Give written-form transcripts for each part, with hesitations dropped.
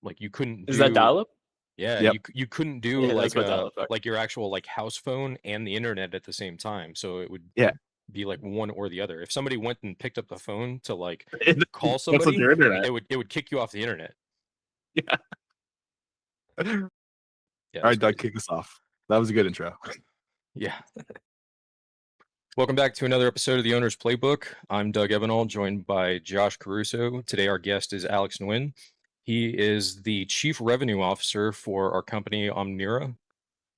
Like you couldn't Is that do dial-up? yeah, Yep. you couldn't do Yeah, that's what dial-up are. like your actual like house phone and the internet at the same time. So it would Yeah. be like one or the other. If somebody went and picked up the phone to like It call cancels somebody, your internet. it would kick you off the internet. Yeah. Yeah, All it's right, Doug, crazy. kick us off. That was a good intro. Yeah. Welcome back to another episode of the Owner's Playbook. I'm Doug Evanall, joined by Josh Caruso. Today, our guest is Alex Nguyen. He is the Chief Revenue Officer for our company, Omnyra.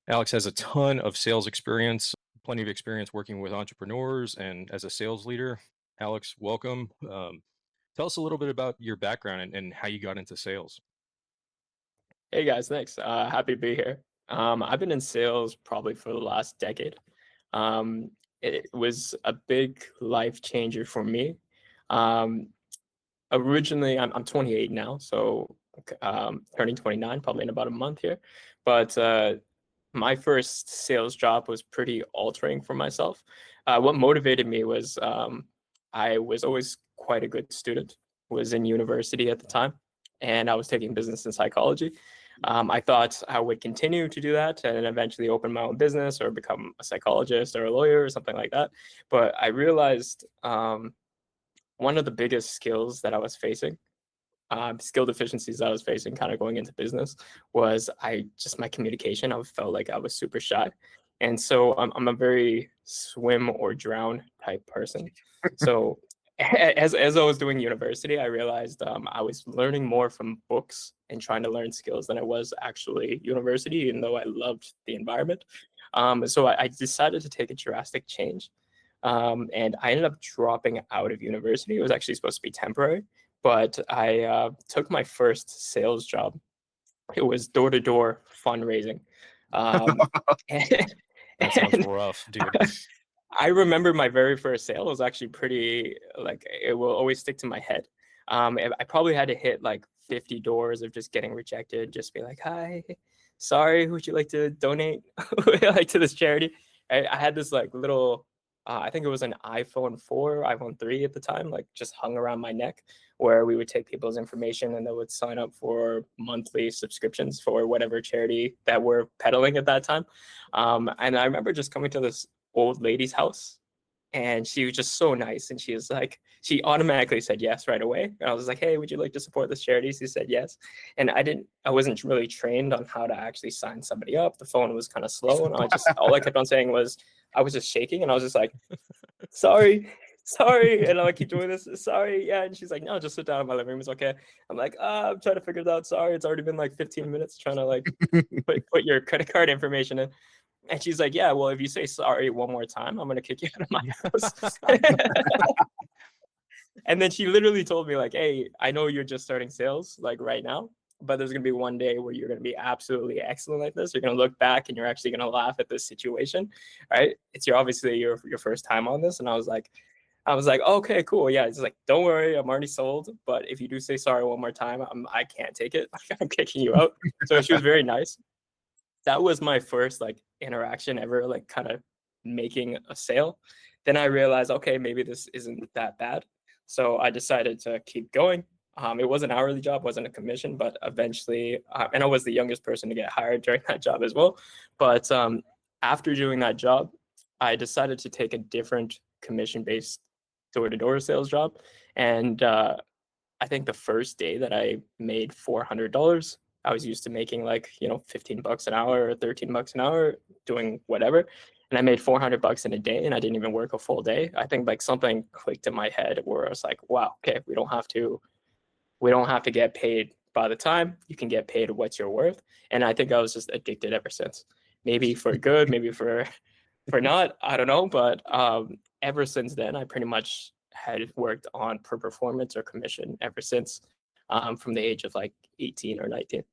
Alex has a ton of sales experience, plenty of experience working with entrepreneurs and as a sales leader. Alex, welcome. Tell us a little bit about your background and how you got into sales. Hey guys, thanks. Happy to be here. I've been in sales probably for the last decade. Um, it was a big life changer for me. Um, Originally, I'm 28 now, so turning 29 probably in about a month here. But my first sales job was pretty altering for myself. What motivated me was I was always quite a good student, was in university at the time, and I was taking business and psychology. I thought I would continue to do that and eventually open my own business or become a psychologist or a lawyer or something like that. But I realized one of the biggest skills that I was facing, skill deficiencies that I was facing kind of going into business was my communication. I felt like I was super shy. And so I'm a very swim or drown type person. So as I was doing university, I realized I was learning more from books and trying to learn skills than I was actually university, even though I loved the environment. So I decided to take a drastic change. And I ended up dropping out of university. It was actually supposed to be temporary, but I took my first sales job. It was door-to-door fundraising. And, That sounds and rough, dude. I remember my very first sale was actually pretty, like, it will always stick to my head. I probably had to hit like 50 doors of just getting rejected, just be like, hi, sorry, would you like to donate like to this charity? I had this like little, I think it was an iPhone 4, iPhone 3 at the time, like just hung around my neck, where we would take people's information and they would sign up for monthly subscriptions for whatever charity that we're peddling at that time. And I remember just coming to this old lady's house, and she was just so nice, and she was like, she automatically said yes right away, and I was like, hey, would you like to support this charity? She said yes. And I wasn't really trained on how to actually sign somebody up. The phone was kind of slow, and all I kept on saying was, I was just shaking, and I was just like, sorry, sorry, and I keep doing this, sorry, yeah. And she's like, no, just sit down in my living room, it's okay. I'm like, I'm trying to figure it out, sorry, it's already been like 15 minutes trying to like put your credit card information in. And she's like, yeah, well, if you say sorry one more time, I'm going to kick you out of my house. And then she literally told me like, hey, I know you're just starting sales like right now, but there's going to be one day where you're going to be absolutely excellent like this. You're going to look back and you're actually going to laugh at this situation. Right. It's obviously your first time on this. And I was like, okay, cool. Yeah. It's like, don't worry, I'm already sold. But if you do say sorry one more time, I can't take it. I'm kicking you out. So she was very nice. That was my first like interaction ever, like kind of making a sale. Then I realized, okay, maybe this isn't that bad. So I decided to keep going. It was an hourly job, wasn't a commission, but eventually, and I was the youngest person to get hired during that job as well. But after doing that job, I decided to take a different commission-based door-to-door sales job. And I think the first day that I made $400, I was used to making like, 15 bucks an hour or 13 bucks an hour doing whatever. And I made 400 bucks in a day, and I didn't even work a full day. I think like something clicked in my head where I was like, wow, okay, we don't have to get paid by the time. You can get paid what you're worth. And I think I was just addicted ever since. Maybe for good, maybe for not, I don't know. But ever since then, I pretty much had worked on per performance or commission ever since, from the age of like 18 or 19.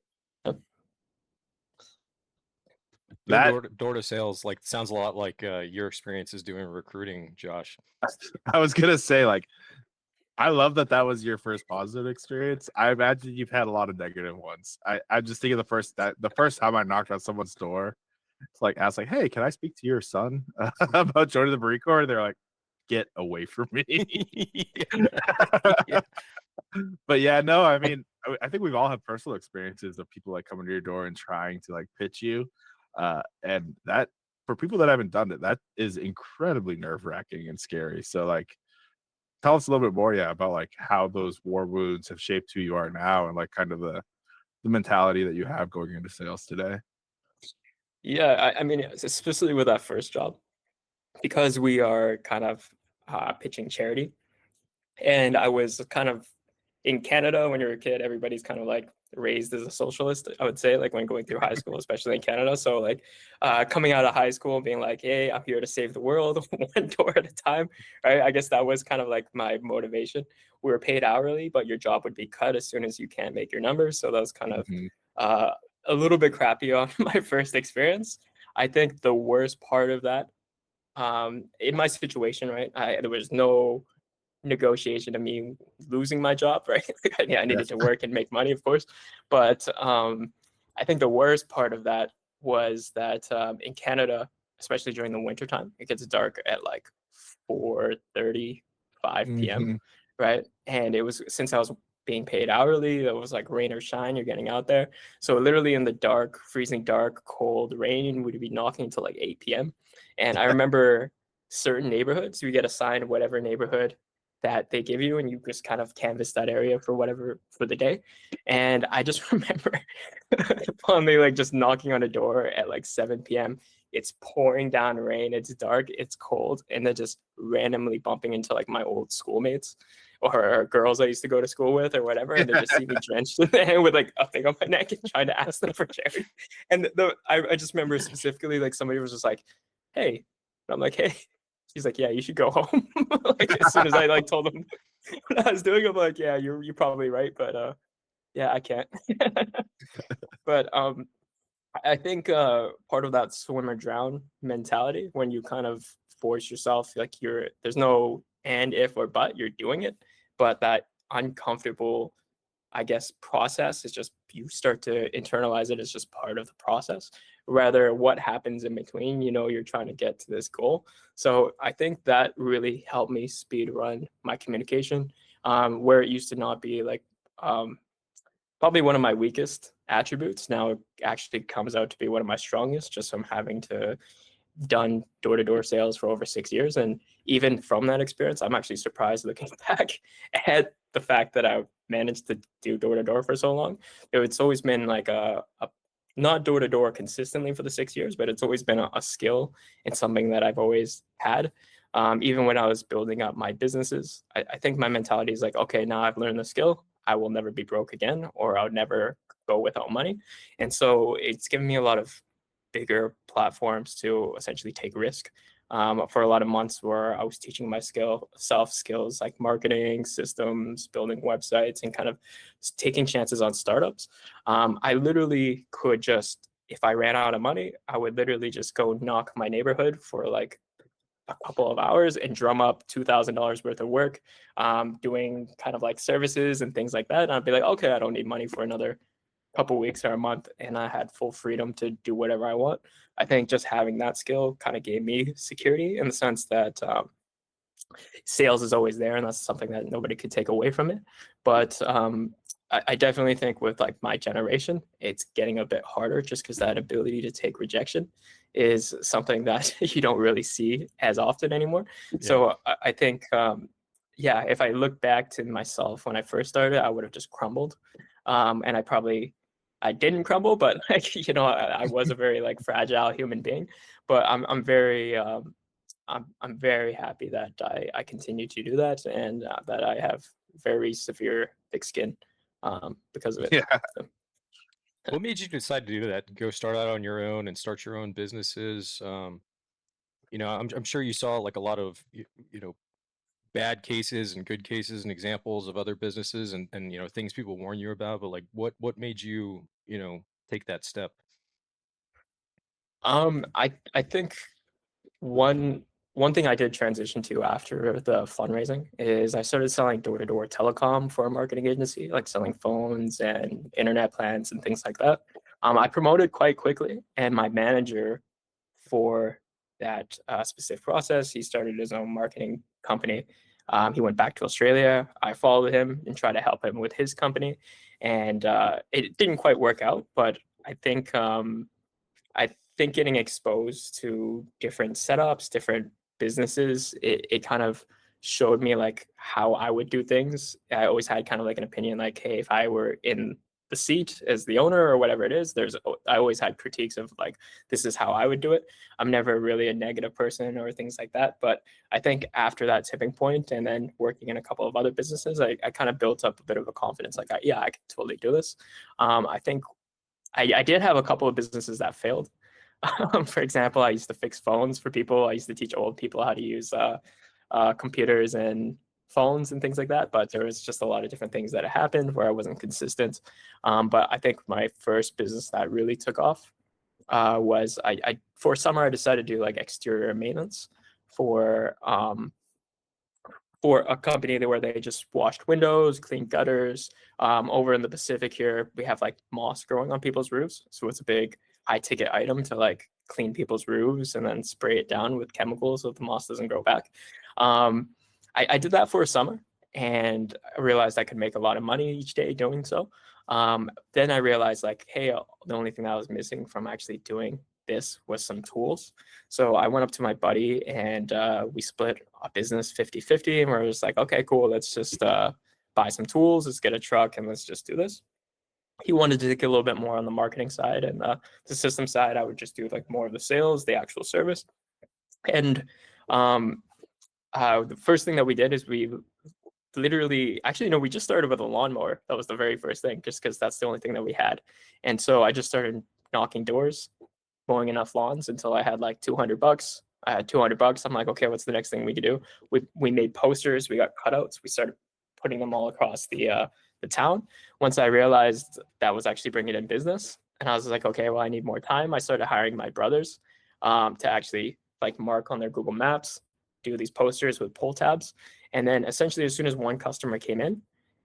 Doing That door to sales like sounds a lot like your experiences doing recruiting, Josh. I was gonna say, like, I love that was your first positive experience. I imagine you've had a lot of negative ones. I'm just thinking the first time I knocked on someone's door, it's like asked like, hey, can I speak to your son about joining the Marine Corps? They're like, get away from me. Yeah. But yeah, no, I mean, I think we've all had personal experiences of people like coming to your door and trying to like pitch you, and that for people that haven't done it, that is incredibly nerve wracking and scary. So like, tell us a little bit more, yeah, about like how those war wounds have shaped who you are now, and like kind of the mentality that you have going into sales today. Yeah, I mean, especially with that first job, because we are kind of pitching charity, and I was kind of in Canada. When you're a kid, everybody's kind of like raised as a socialist, I would say, like when going through high school, especially in Canada. So like coming out of high school and being like, hey, I'm here to save the world one door at a time, right? I guess that was kind of like my motivation. We were paid hourly, but your job would be cut as soon as you can't make your numbers. So that was kind of Mhm. a little bit crappy on my first experience. I think the worst part of that, in my situation, right, there was no negotiation of me losing my job, right? Yeah, I needed Yes. to work and make money, of course. But I think the worst part of that was that in Canada, especially during the winter time, it gets dark at like 4:30, 5 p.m., Mhm. right? And it was, since I was being paid hourly, it was like rain or shine, you're getting out there. So literally in the dark, freezing dark, cold rain, would be knocking until like 8 p.m. And I remember certain neighborhoods, you get assigned whatever neighborhood that they give you, and you just kind of canvas that area for whatever for the day. And I just remember finally like just knocking on a door at like 7 p.m. It's pouring down rain, it's dark, it's cold, and then just randomly bumping into like my old schoolmates or girls I used to go to school with or whatever, and they just see me drenched in there with like a thing on my neck and trying to ask them for charity. And I just remember specifically like somebody was just like, "Hey," and I'm like, "Hey." She's like, "Yeah, you should go home." Like as soon as I like told them what I was doing, I'm like, "Yeah, you're probably right, but yeah, I can't." But I think part of that swim or drown mentality, when you kind of force yourself, like there's no and, if, or but, you're doing it, but that uncomfortable, I guess, process is just, you start to internalize it as just part of the process. Rather, what happens in between, you're trying to get to this goal. So I think that really helped me speed run my communication, where it used to not be like probably one of my weakest attributes. Now it actually comes out to be one of my strongest, just from having to done door-to-door sales for over 6 years. And even from that experience, I'm actually surprised looking back at the fact that I managed to do door-to-door for so long. It's always been like a not door-to-door consistently for the 6 years, but it's always been a skill and something that I've always had. Even when I was building up my businesses, I think my mentality is like, okay, now I've learned the skill, I will never be broke again, or I'll never go without money. And so it's given me a lot of bigger platforms to essentially take risk. For a lot of months where I was teaching myself skills like marketing, systems, building websites, and kind of taking chances on startups. I literally could just, if I ran out of money, I would literally just go knock my neighborhood for like a couple of hours and drum up $2,000 worth of work, doing kind of like services and things like that. And I'd be like, okay, I don't need money for another couple weeks or a month, and I had full freedom to do whatever I want. I think just having that skill kind of gave me security, in the sense that sales is always there, and that's something that nobody could take away from it. But I definitely think with like my generation, it's getting a bit harder, just because that ability to take rejection is something that you don't really see as often anymore. Yeah. So I think, yeah, if I look back to myself when I first started, I would have just crumbled. And I didn't crumble, but like, I was a very like fragile human being. But I'm very I'm very happy that I continue to do that, and that I have very severe thick skin because of it. Yeah. So, What made you decide to do that? Go start out on your own and start your own businesses? I'm sure you saw like a lot of bad cases and good cases and examples of other businesses and things people warn you about. But like, what made you take that step? I think one one thing I did transition to after the fundraising is I started selling door-to-door telecom for a marketing agency, like selling phones and internet plans and things like that. I promoted quite quickly, and my manager for that specific process, he started his own marketing company. He went back to Australia. I followed him and tried to help him with his company. and it didn't quite work out. But I think getting exposed to different setups, different businesses, it kind of showed me like how I would do things. I always had kind of like an opinion, like, hey, if I were in the seat as the owner or whatever it is, I always had critiques of like, this is how I would do it. I'm never really a negative person or things like that. But I think after that tipping point and then working in a couple of other businesses, I kind of built up a bit of a confidence, like, yeah, I can totally do this. I think I did have a couple of businesses that failed. For example, I used to fix phones for people. I used to teach old people how to use computers and phones and things like that. But there was just a lot of different things that happened where I wasn't consistent. But I think my first business that really took off was I for summer I decided to do like exterior maintenance for a company where they just washed windows, cleaned gutters. Over in the Pacific here, we have like moss growing on people's roofs. So it's a big high ticket item to like clean people's roofs and then spray it down with chemicals so the moss doesn't grow back. I did that for a summer and I realized I could make a lot of money each day doing so. Then I realized like, hey, the only thing that I was missing from actually doing this was some tools. So I went up to my buddy and we split a business 50-50 and we're just like, okay, cool. Let's just buy some tools. Let's get a truck and let's just do this. He wanted to take a little bit more on the marketing side and the system side. I would just do like more of the sales, the actual service. And the first thing that we did is we we just started with a lawnmower. That was the very first thing, just because that's the only thing that we had. And so I just started knocking doors, mowing enough lawns until I had like $200. I had $200. I'm like, okay, what's the next thing we could do? We made posters, we got cutouts, we started putting them all across the town. Once I realized that was actually bringing in business, and I was like, okay, well, I need more time. I started hiring my brothers to actually like mark on their Google Maps, do these posters with pull tabs. And then essentially as soon as one customer came in,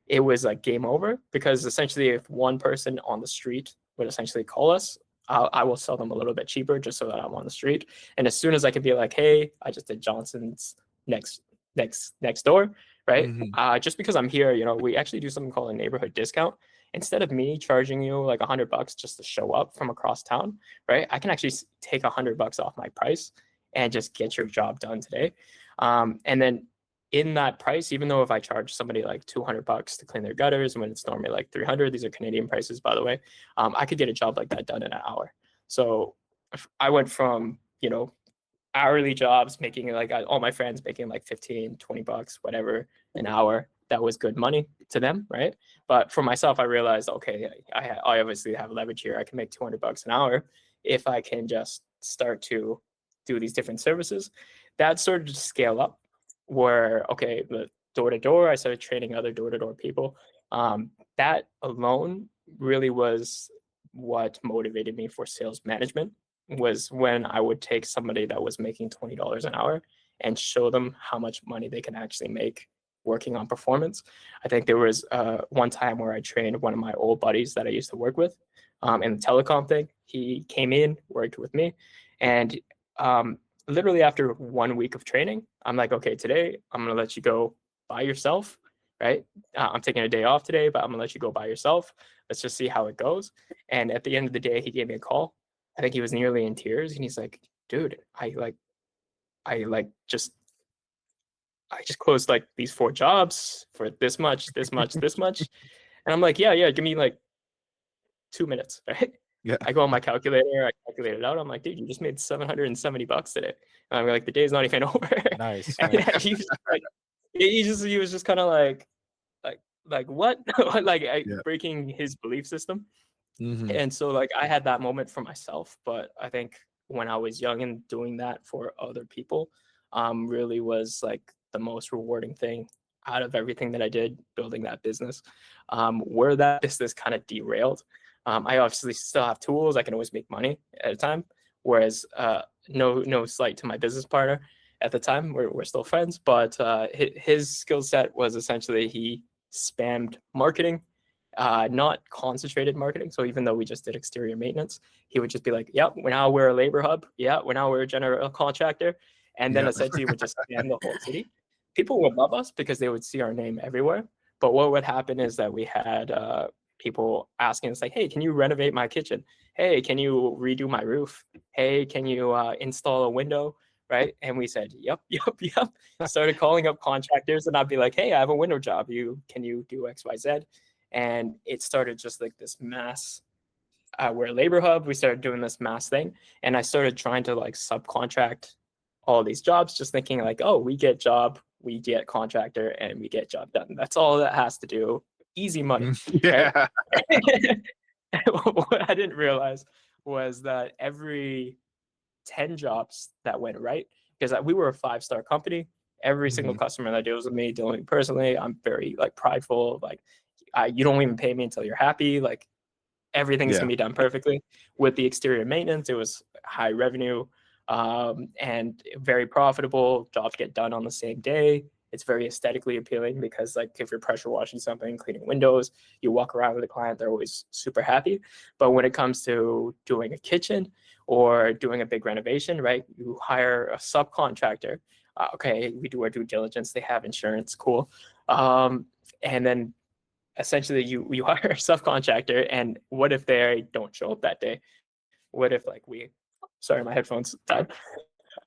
it was like game over, because essentially if one person on the street would essentially call us, I will sell them a little bit cheaper just so that I'm on the street. And as soon as I can be like, hey, I just did Johnson's next door, right? Mhm. Just because I'm here, we actually do something called a neighborhood discount. Instead of me charging you like $100 just to show up from across town, right? I can actually take $100 off my price and just get your job done today. And then in that price, even though if I charge somebody like $200 to clean their gutters when it's normally like $300, these are Canadian prices, by the way, I could get a job like that done in an hour. So I went from, hourly jobs making like all my friends making like 15, $20, whatever an hour. That was good money to them, right? But for myself, I realized, okay, I obviously have leverage here. I can make $200 an hour if I can just start to do these different services. That started to scale up where, okay, the door to door, I started training other door to door people. That alone really was what motivated me for sales management, was when I would take somebody that was making $20 an hour and show them how much money they can actually make working on performance. I think there was one time where I trained one of my old buddies that I used to work with in the telecom thing. He came in, worked with me, and literally after 1 week of training, I'm like, okay, today I'm going to let you go by yourself, right? I'm taking a day off today, but I'm going to let you go by yourself. Let's just see how it goes. And at the end of the day, he gave me a call. I think he was nearly in tears, and he's like, dude, I just closed like these 4 jobs for this much, this much, this much. And I'm like, yeah, give me like 2 minutes, right? Yeah. I go on my calculator, I calculate it out. I'm like, dude, you just made $770 today. And I'm like, the day's not even over. Nice. And nice. he was like, he was just kind of like what? Like Yeah. breaking his belief system. Mhm. And so like I had that moment for myself, but I think when I was young and doing that for other people, really was like the most rewarding thing out of everything that I did building that business. Where that business kind of derailed, I obviously still have tools. I can always make money at a time. Whereas no slight to my business partner at the time, we're still friends, but his skill set was essentially he spammed marketing, not concentrated marketing. So even though we just did exterior maintenance, he would just be like, "Yep, now we're a labor hub. Yeah, now we're a general contractor," and then Yeah. essentially would just spam the whole city. People would love us because they would see our name everywhere. But what would happen is that we had people asking us like, hey, can you renovate my kitchen? Hey, can you redo my roof? Hey, can you install a window? Right. And we said, yep, yep. Started calling up contractors, and I'd be like, hey, I have a window job. Can you do XYZ? And it started just like this mass. We're a labor hub. We started doing this mass thing, and I started trying to like subcontract all these jobs, just thinking like, oh, we get job, we get contractor, and we get job done. That's all that has to do. Easy money. Yeah. Right? What I didn't realize was that every 10 jobs that went right, because we were a 5-star company. Every single customer that deals with me, dealing with me personally, I'm very like prideful. Like, you don't even pay me until you're happy. Like, everything's gonna be done perfectly. With the exterior maintenance, it was high revenue, and very profitable. Jobs get done on the same day. It's very aesthetically appealing because, like, if you're pressure washing something, cleaning windows, you walk around with a client, they're always super happy. But when it comes to doing a kitchen or doing a big renovation, right, you hire a subcontractor. Okay, we do our due diligence. They have insurance, cool. And then essentially you hire a subcontractor, and what if they don't show up that day? What if like sorry, my headphones died.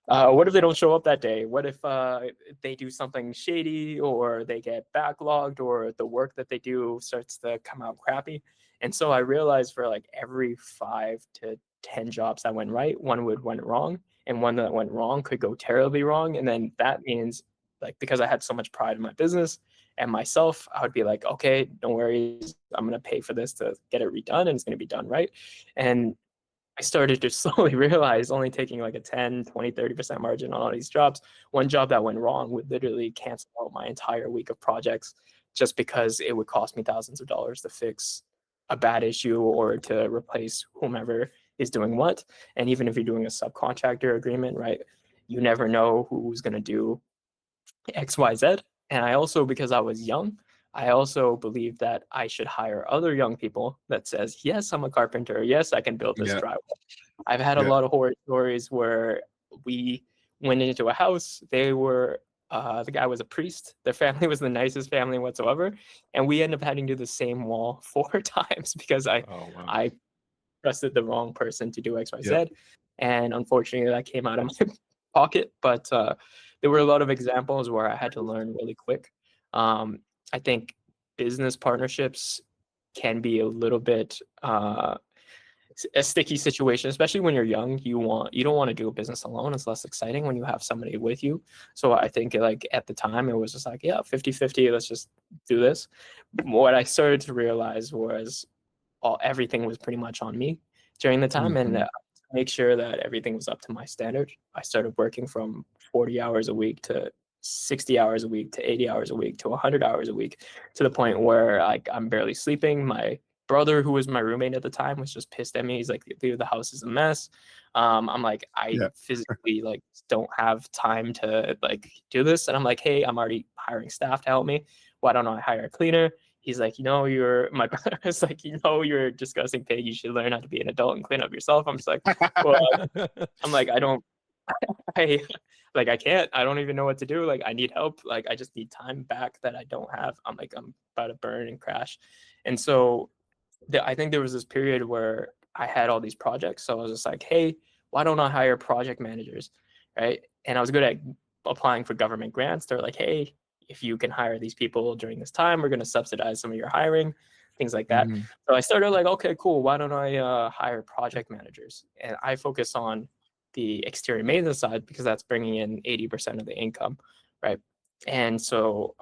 What if they don't show up that day? What if they do something shady, or they get backlogged, or the work that they do starts to come out crappy? And so I realized for like every 5 to 10 jobs that went right, one went wrong, and one that went wrong could go terribly wrong. And then that means, like, because I had so much pride in my business and myself, I would be like, okay, don't worry, I'm going to pay for this to get it redone, and it's going to be done right. And I started to slowly realize, only taking like a 10, 20, 30% margin on all these jobs, one job that went wrong would literally cancel out my entire week of projects, just because it would cost me thousands of dollars to fix a bad issue or to replace whomever is doing what. And even if you're doing a subcontractor agreement, right, you never know who's going to do XYZ. And I also, because I was young, I also believed that I should hire other young people that says, yes, I'm a carpenter. Yes, I can build this drywall. I've had a lot of horror stories where we went into a house. The guy was a priest. Their family was the nicest family whatsoever. And we ended up having to do the same wall 4 times because I trusted the wrong person to do XYZ. And unfortunately, that came out of my pocket. But there were a lot of examples where I had to learn really quick. I think business partnerships can be a little bit a sticky situation, especially when you're young. You don't want to do a business alone. It's less exciting when you have somebody with you. So I think, like, at the time it was just like, yeah, 50-50, let's just do this. What I started to realize was everything was pretty much on me during the time. And to make sure that everything was up to my standard, I started working from 40 hours a week to 60 hours a week to 80 hours a week to 100 hours a week, to the point where, like, I'm barely sleeping. My brother, who was my roommate at the time, was just pissed at me. He's like, dude, the house is a mess. I'm like, I physically, like, don't have time to, like, do this. And I'm like, hey, I'm already hiring staff to help me. Why don't I hire a cleaner? He's like, my brother is like, you're a disgusting pig. You should learn how to be an adult and clean up yourself. I'm just like, well, I'm like, I can't. I don't even know what to do. Like, I need help. Like, I just need time back that I don't have. I'm like, I'm about to burn and crash. And so I think there was this period where I had all these projects. So I was just like, hey, why don't I hire project managers? Right. And I was good at applying for government grants. They're like, hey, if you can hire these people during this time, we're going to subsidize some of your hiring, things like that. So I started like, okay, cool. Why don't I hire project managers? And I focus on the exterior maintenance side because that's bringing in 80% of the income, right? And so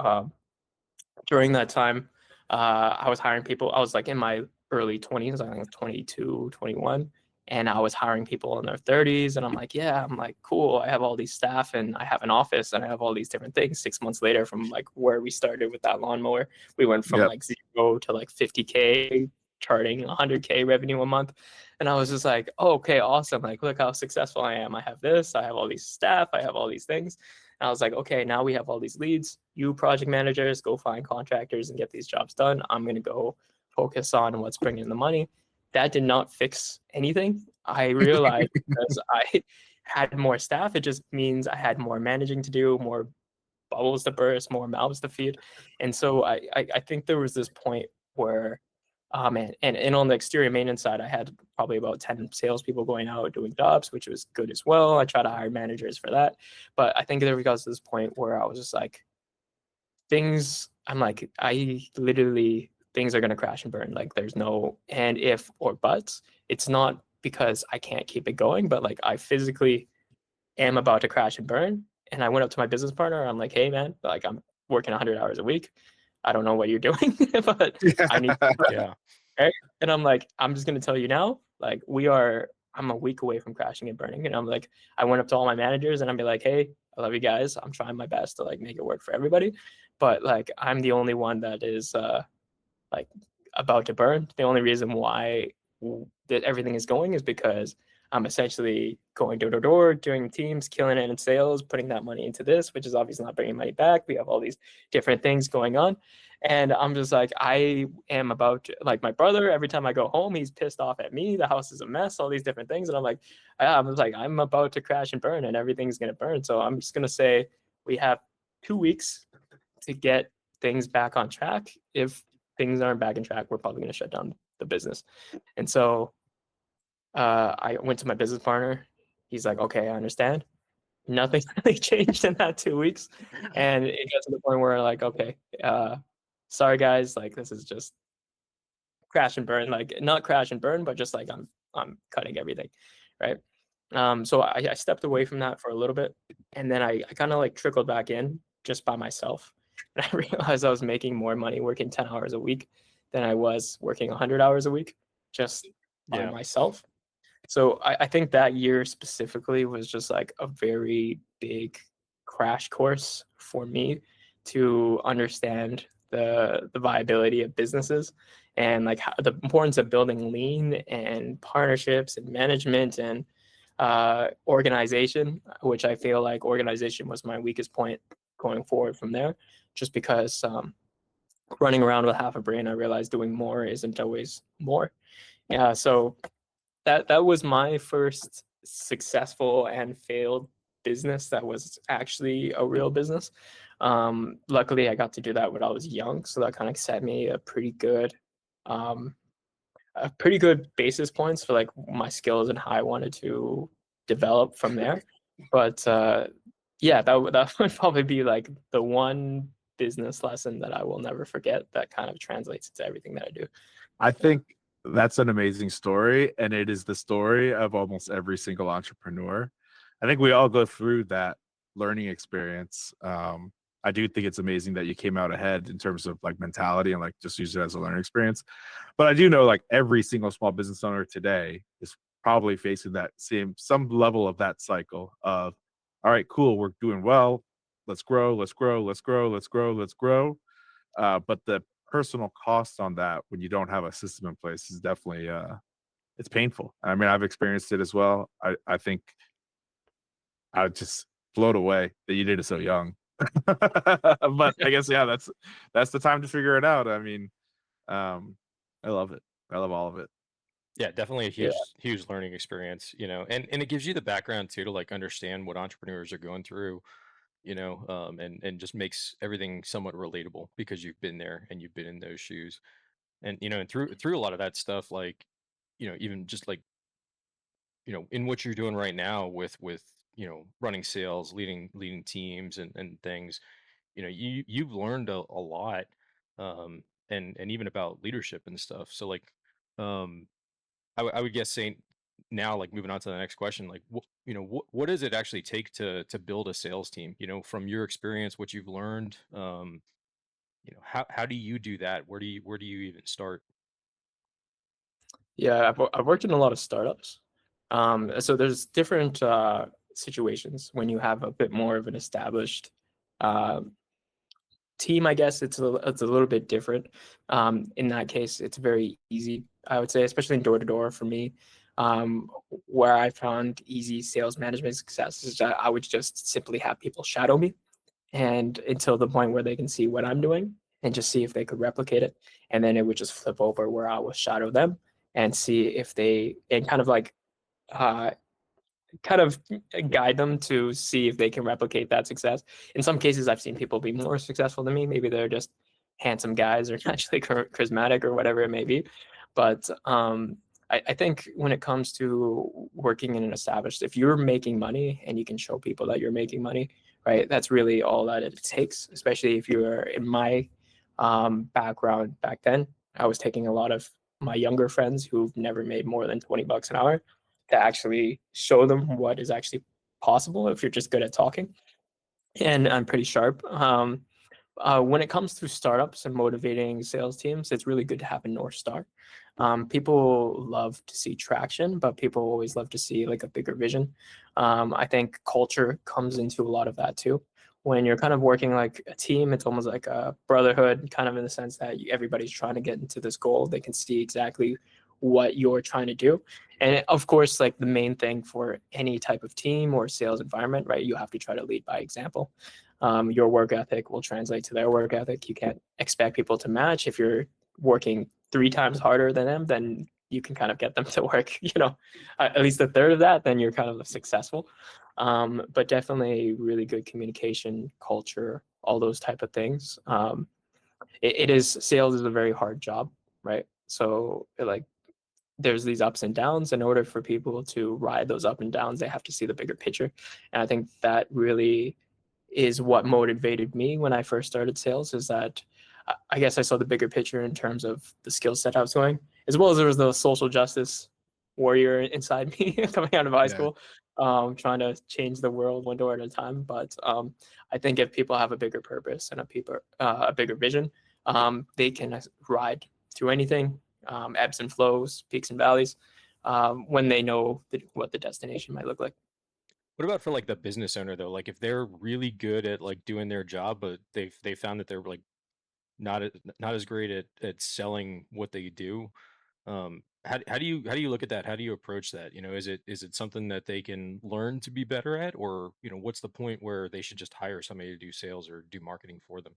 during that time, I was hiring people. I was like in my early 20s, I think 22, 21. And I was hiring people in their 30s. And I'm like, yeah, I'm like, cool. I have all these staff and I have an office and I have all these different things. 6 months later, from like where we started with that lawnmower, we went from like 0 to like 50K, charting 100K revenue a month. And I was just like, oh, okay, awesome. Like, look how successful I am. I have this, I have all these staff, I have all these things. And I was like, okay, now we have all these leads. You project managers, go find contractors and get these jobs done. I'm going to go focus on what's bringing in the money. That did not fix anything. I realized because I had more staff, it just means I had more managing to do, more bubbles to burst, more mouths to feed. And so I think there was this point where And on the exterior maintenance side, I had probably about 10 salespeople going out doing jobs, which was good as well. I try to hire managers for that. But I think there got to this point where I was just like, I'm like, I literally, things are going to crash and burn. Like there's no and if or buts. It's not because I can't keep it going, but like I physically am about to crash and burn. And I went up to my business partner. I'm like, hey man, like I'm working 100 hours a week. I don't know what you're doing, but I need Yeah. right? And I'm like, I'm just gonna tell you now, like I'm a week away from crashing and burning. And I'm like, I went up to all my managers and I'm be like, hey, I love you guys. I'm trying my best to like make it work for everybody. But like I'm the only one that is like about to burn. The only reason why that everything is going is because I'm essentially going door to door, doing teams, killing it in sales, putting that money into this, which is obviously not bringing money back. We have all these different things going on. And I'm just like, I am about to, like my brother, every time I go home, he's pissed off at me. The house is a mess, all these different things. And I'm about to crash and burn and everything's going to burn. So I'm just going to say we have 2 weeks to get things back on track. If things aren't back on track, we're probably going to shut down the business. And so I went to my business partner. He's like, okay, I understand. Nothing really changed in that 2 weeks. And it got to the point where like, okay, sorry guys, like this is just crash and burn, like not crash and burn, but just like I'm cutting everything. Right. So I stepped away from that for a little bit. And then I kind of like trickled back in just by myself. And I realized I was making more money working 10 hours a week than I was working 100 hours a week just by myself. So I think that year specifically was just like a very big crash course for me to understand the viability of businesses and like how, the importance of building lean and partnerships and management and organization, which I feel like organization was my weakest point going forward from there, just because running around with half a brain, I realized doing more isn't always more. Yeah, so that was my first successful and failed business that was actually a real business. Luckily, I got to do that when I was young, so that kind of set me um, a pretty good basis points for like my skills and how I wanted to develop from there. But yeah, that would probably be like the one business lesson that I will never forget that kind of translates into everything that I do. I think that's an amazing story, and it is the story of almost every single entrepreneur. I think we all go through that learning experience. I do think it's amazing that you came out ahead in terms of like mentality and like just use it as a learning experience. But I do know like every single small business owner today is probably facing that some level of that cycle of, all right, cool, we're doing well. Let's grow, let's grow, let's grow, let's grow, let's grow. But the personal cost on that when you don't have a system in place is definitely it's painful. I mean, I've experienced it as well. I think I would just float away that you did it so young. But I guess yeah, that's the time to figure it out. I mean, I love it. I love all of it. Yeah, definitely a huge learning experience, and it gives you the background too to like understand what entrepreneurs are going through, and just makes everything somewhat relatable because you've been there and you've been in those shoes. And and through a lot of that stuff, like, even just like, in what you're doing right now with running sales, leading teams and things, you've learned a lot, and even about leadership and stuff. So like, um I would guess saying now, like moving on to the next question, like what does it actually take to build a sales team? From your experience, what you've learned, how do you do that? Where do you even start? Yeah, I've worked in a lot of startups. So there's different situations when you have a bit more of an established uh, team. I guess it's a little bit different. In that case, it's very easy, I would say, especially in door to door for me. Where I found easy sales management success is that I would just simply have people shadow me, and until the point where they can see what I'm doing and just see if they could replicate it. And then it would just flip over where I will shadow them and see if they, and kind of like uh, kind of guide them to see if they can replicate that success. In some cases, I've seen people be more successful than me. Maybe they're just handsome guys are naturally charismatic or whatever it may be. But I think when it comes to working in an established, if you're making money and you can show people that you're making money, right, that's really all that it takes. Especially if you're in my background back then, I was taking a lot of my younger friends who've never made more than $20 an hour to actually show them what is actually possible if you're just good at talking. And I'm pretty sharp. When it comes to startups and motivating sales teams, it's really good to have a North Star. People love to see traction, but people always love to see like a bigger vision. I think culture comes into a lot of that too. When you're kind of working like a team, it's almost like a brotherhood, kind of in the sense that everybody's trying to get into this goal. They can see exactly what you're trying to do. And of course, like the main thing for any type of team or sales environment, right? You have to try to lead by example. Your work ethic will translate to their work ethic. You can't expect people to match. If you're working 3 times harder than them, then you can kind of get them to work, at least a third of that, then you're kind of successful. But definitely really good communication, culture, all those type of things. Sales is a very hard job, right? So like there's these ups and downs. In order for people to ride those up and downs, they have to see the bigger picture. And I think that really is what motivated me when I first started sales, is that I guess I saw the bigger picture in terms of the skill set I was going, as well as there was the social justice warrior inside me coming out of high school, trying to change the world one door at a time. But I think if people have a bigger purpose and a bigger vision, they can ride through anything, ebbs and flows, peaks and valleys, when they know what the destination might look like. What about for like the business owner though? Like if they're really good at like doing their job, but they found that they're like not as great at selling what they do. How do you look at that? How do you approach that? Is it something that they can learn to be better at, or what's the point where they should just hire somebody to do sales or do marketing for them?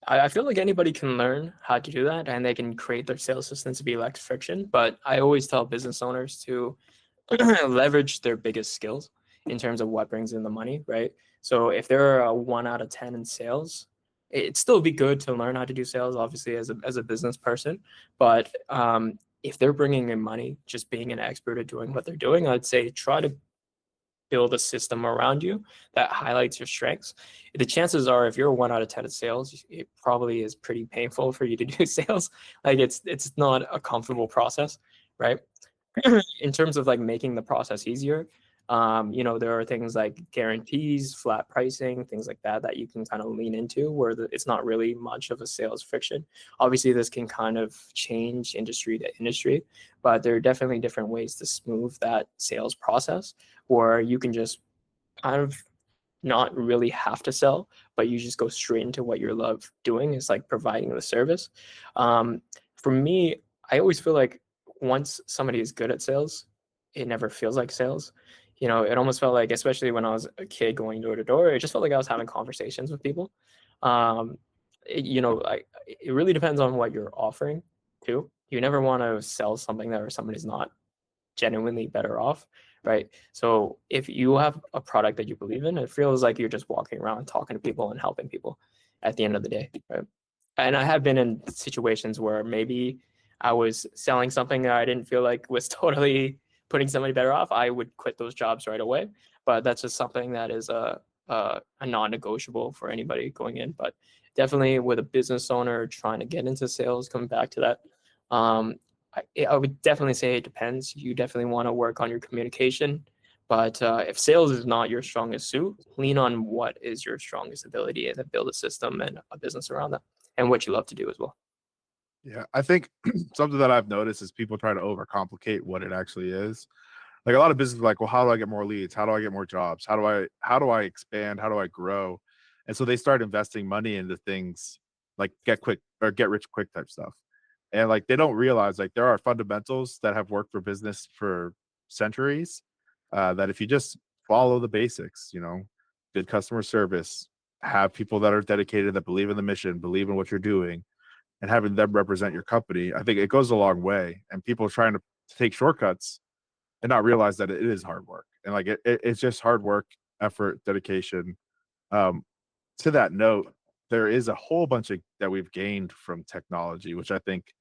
I feel like anybody can learn how to do that, and they can create their sales systems to be less friction. But I always tell business owners to leverage their biggest skills in terms of what brings in the money, right? So if they're a 1 out of 10 in sales, it'd still be good to learn how to do sales, obviously, as a business person. But if they're bringing in money, just being an expert at doing what they're doing, I'd say try to build a system around you that highlights your strengths. The chances are, if you're a 1 out of 10 in sales, it probably is pretty painful for you to do sales. Like it's not a comfortable process, right? In terms of like making the process easier, there are things like guarantees, flat pricing, things like that you can kind of lean into where it's not really much of a sales friction. Obviously, this can kind of change industry to industry, but there are definitely different ways to smooth that sales process where you can just kind of not really have to sell, but you just go straight into what you love doing, is like providing the service. For me, I always feel like once somebody is good at sales, it never feels like sales. It almost felt like, especially when I was a kid going door to door, it just felt like I was having conversations with people. It really depends on what you're offering too. You never want to sell something that somebody's not genuinely better off, right? So if you have a product that you believe in, it feels like you're just walking around talking to people and helping people at the end of the day, right? And I have been in situations where maybe I was selling something that I didn't feel like was totally putting somebody better off. I would quit those jobs right away. But that's just something that is a non-negotiable for anybody going in. But definitely with a business owner trying to get into sales, coming back to that, I would definitely say it depends. You definitely want to work on your communication. But if sales is not your strongest suit, lean on what is your strongest ability and then build a system and a business around that and what you love to do as well. Yeah, I think something that I've noticed is people try to overcomplicate what it actually is. Like a lot of businesses are like, well, how do I get more leads? How do I get more jobs? How do I expand? How do I grow? And so they start investing money into things like get quick or get rich quick type stuff. And like they don't realize like there are fundamentals that have worked for business for centuries, that if you just follow the basics, good customer service, have people that are dedicated, that believe in the mission, believe in what you're doing, and having them represent your company, I think it goes a long way. And people trying to take shortcuts and not realize that it is hard work. And like it's just hard work, effort, dedication. To that note, there is a whole bunch of that we've gained from technology, which I think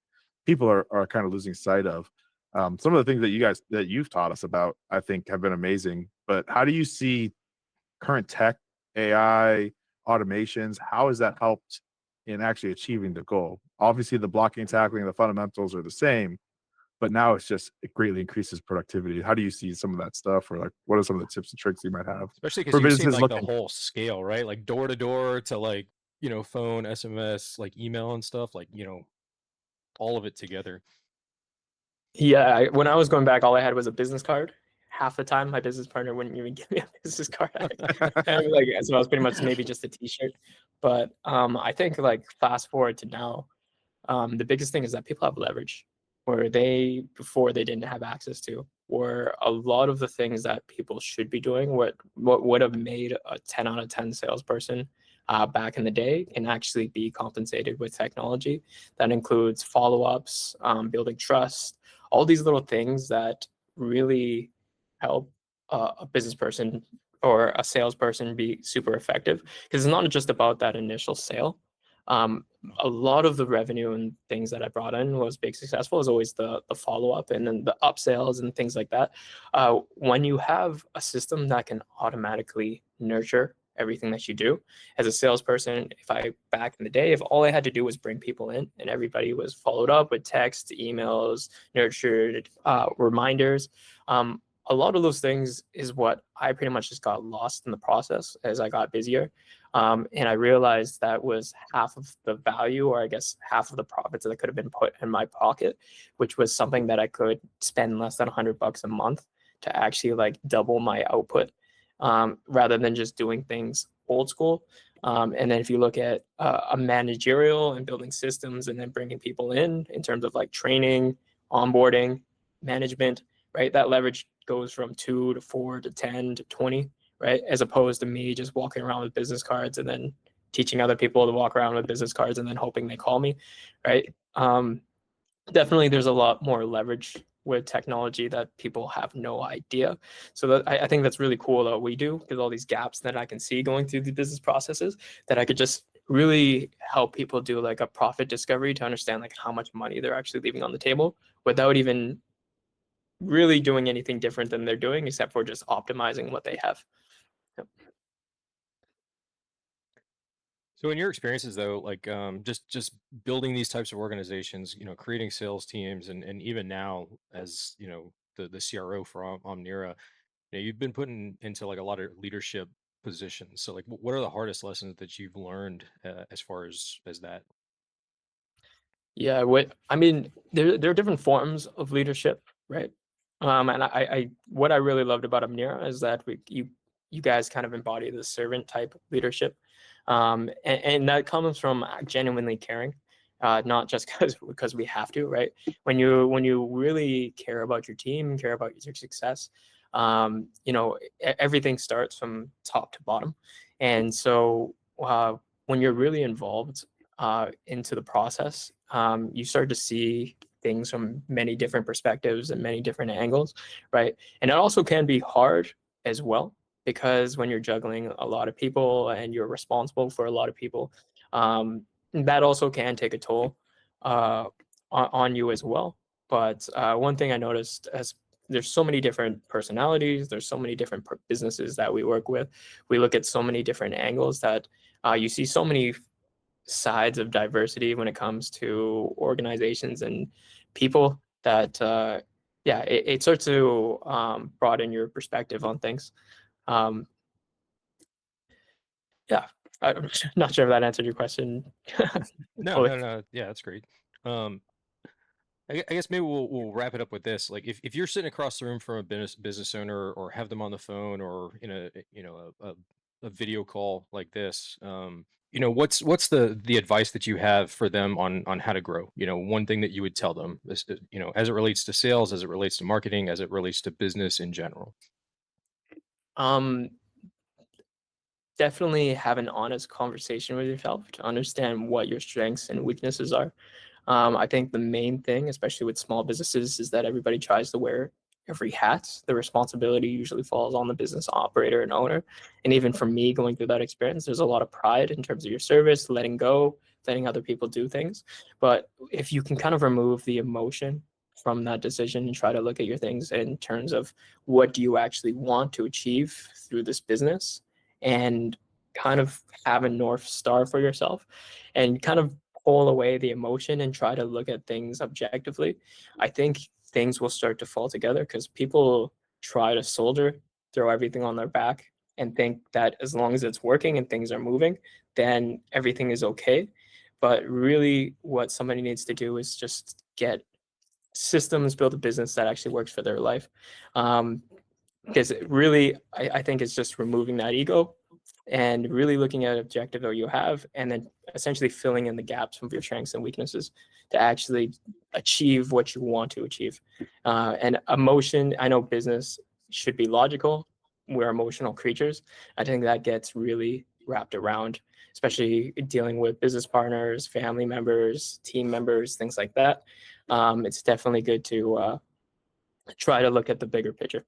people are kind of losing sight of. Some of the things that you've taught us about, I think, have been amazing. But how do you see current tech, AI, automations? How has that helped in actually achieving the goal? Obviously, the blocking and tackling, the fundamentals are the same, but now it greatly increases productivity. How do you see some of that stuff, or like what are some of the tips and tricks you might have Especially because for you've seen businesses like the looking? whole scale, right? Like door to door to like, phone, SMS, like email and stuff, like, all of it together. Yeah, when I was going back, all I had was a business card. Half the time, my business partner wouldn't even give me a business card. And like, so I was pretty much maybe just a T-shirt. But I think like fast forward to now, the biggest thing is that people have leverage where they before they didn't have access to, where a lot of the things that people should be doing, what would have made a 10 out of 10 salesperson back in the day, can actually be compensated with technology. That includes follow-ups, building trust, all these little things that really help a business person or a salesperson be super effective, because it's not just about that initial sale. A lot of the revenue and things that I brought in was big successful is always the follow up and then the upsells and things like that. When you have a system that can automatically nurture everything that you do as a salesperson, if I back in the day, if all I had to do was bring people in and everybody was followed up with text, emails, nurtured reminders, a lot of those things is what I pretty much just got lost in the process as I got busier. And I realized that was half of the value, or I guess half of the profits that could have been put in my pocket, which was something that I could spend less than $100 a month to actually like double my output, rather than just doing things old school. And then if you look at a managerial and building systems and then bringing people in terms of like training, onboarding, management, right? That leverage goes from 2 to 4 to 10 to 20, right? As opposed to me just walking around with business cards and then teaching other people to walk around with business cards and then hoping they call me, right? Definitely there's a lot more leverage with technology that people have no idea. So that I think that's really cool that we do, because all these gaps that I can see going through the business processes, that I could just really help people do like a profit discovery to understand like how much money they're actually leaving on the table without even really doing anything different than they're doing, except for just optimizing what they have. Yep. So in your experiences though, like just building these types of organizations, creating sales teams and even now as, the CRO for Omnyra, you've been put into like a lot of leadership positions. So like what are the hardest lessons that you've learned as far as that? Yeah, I mean, there are different forms of leadership, right? And I what I really loved about Omnyra is that you guys kind of embody the servant type leadership, and that comes from genuinely caring, not just because we have to, right? When you really care about your team, care about your success, everything starts from top to bottom, and so when you're really involved into the process, you start to see things from many different perspectives and many different angles, right? And it also can be hard as well, because when you're juggling a lot of people and you're responsible for a lot of people, that also can take a toll on you as well. But one thing I noticed, as there's so many different personalities, there's so many different businesses that we work with, we look at so many different angles that you see so many sides of diversity when it comes to organizations and people, that yeah, it starts to broaden your perspective on things. um, yeah, I'm not sure if that answered your question. No, Fully. no, no. Yeah, that's great. Um, I guess maybe we'll wrap it up with this. Like, if you're sitting across the room from a business owner, or have them on the phone, or in a video call like this, what's the advice that you have for them on how to grow? One thing that you would tell them, as it relates to sales, as it relates to marketing, as it relates to business in general. um, Definitely have an honest conversation with yourself to understand what your strengths and weaknesses are. I think the main thing, especially with small businesses, is that everybody tries to wear every hat. The responsibility usually falls on the business operator and owner. And even for me going through that experience, there's a lot of pride in terms of your service, letting go, letting other people do things. But if you can kind of remove the emotion from that decision and try to look at your things in terms of what do you actually want to achieve through this business, and kind of have a North Star for yourself, and kind of pull away the emotion and try to look at things objectively, I think things will start to fall together, because people try to soldier, throw everything on their back, and think that as long as it's working and things are moving, then everything is okay. But really, what somebody needs to do is just get systems, build a business that actually works for their life. Because really, I think it's just removing that ego and really looking at objective that you have, and then essentially filling in the gaps of your strengths and weaknesses to actually achieve what you want to achieve. And emotion, I know business should be logical. We're emotional creatures. I think that gets really wrapped around, especially dealing with business partners, family members, team members, things like that. It's definitely good to try to look at the bigger picture.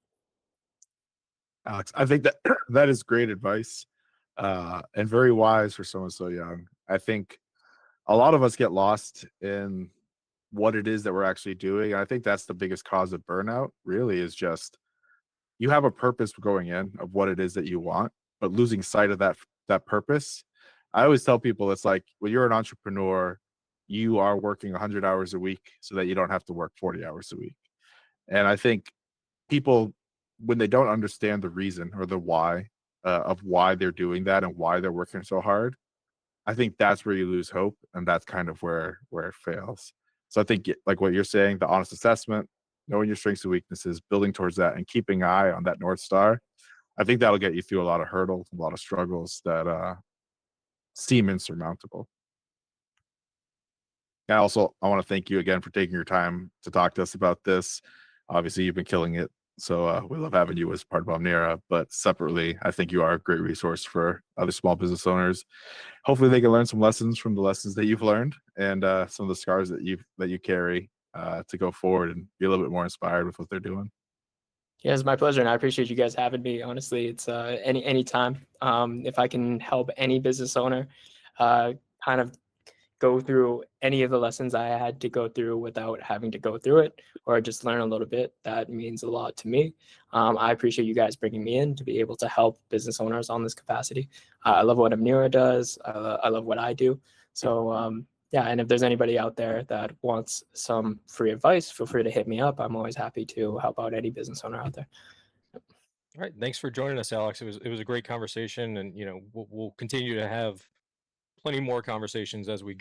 Alex, I think that that is great advice, and very wise for someone so young. I think a lot of us get lost in what it is that we're actually doing. I think that's the biggest cause of burnout, really, is just you have a purpose going in of what it is that you want, but losing sight of that purpose. I always tell people it's like when you're an entrepreneur, you are working 100 hours a week so that you don't have to work 40 hours a week. And I think people, when they don't understand the reason or the why of why they're doing that and why they're working so hard, I think that's where you lose hope, and that's kind of where it fails. So I think like what you're saying, the honest assessment, knowing your strengths and weaknesses, building towards that, and keeping an eye on that North Star, I think that'll get you through a lot of hurdles, a lot of struggles that seem insurmountable. And also, I want to thank you again for taking your time to talk to us about this. Obviously, you've been killing it. So we love having you as part of Omnyra. But separately, I think you are a great resource for other small business owners. Hopefully, they can learn some lessons from the lessons that you've learned, and some of the scars that you carry to go forward and be a little bit more inspired with what they're doing. Yeah, it's my pleasure, and I appreciate you guys having me. Honestly, it's any time. If I can help any business owner kind of go through any of the lessons I had to go through without having to go through it, or just learn a little bit, that means a lot to me. I appreciate you guys bringing me in to be able to help business owners on this capacity. I love what Omnyra does. I love what I do. So yeah, and if there's anybody out there that wants some free advice, feel free to hit me up. I'm always happy to help out any business owner out there. All right, thanks for joining us, Alex. It was a great conversation, and we'll continue to have plenty more conversations as we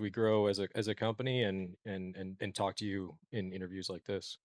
grow as a company, and talk to you in interviews like this.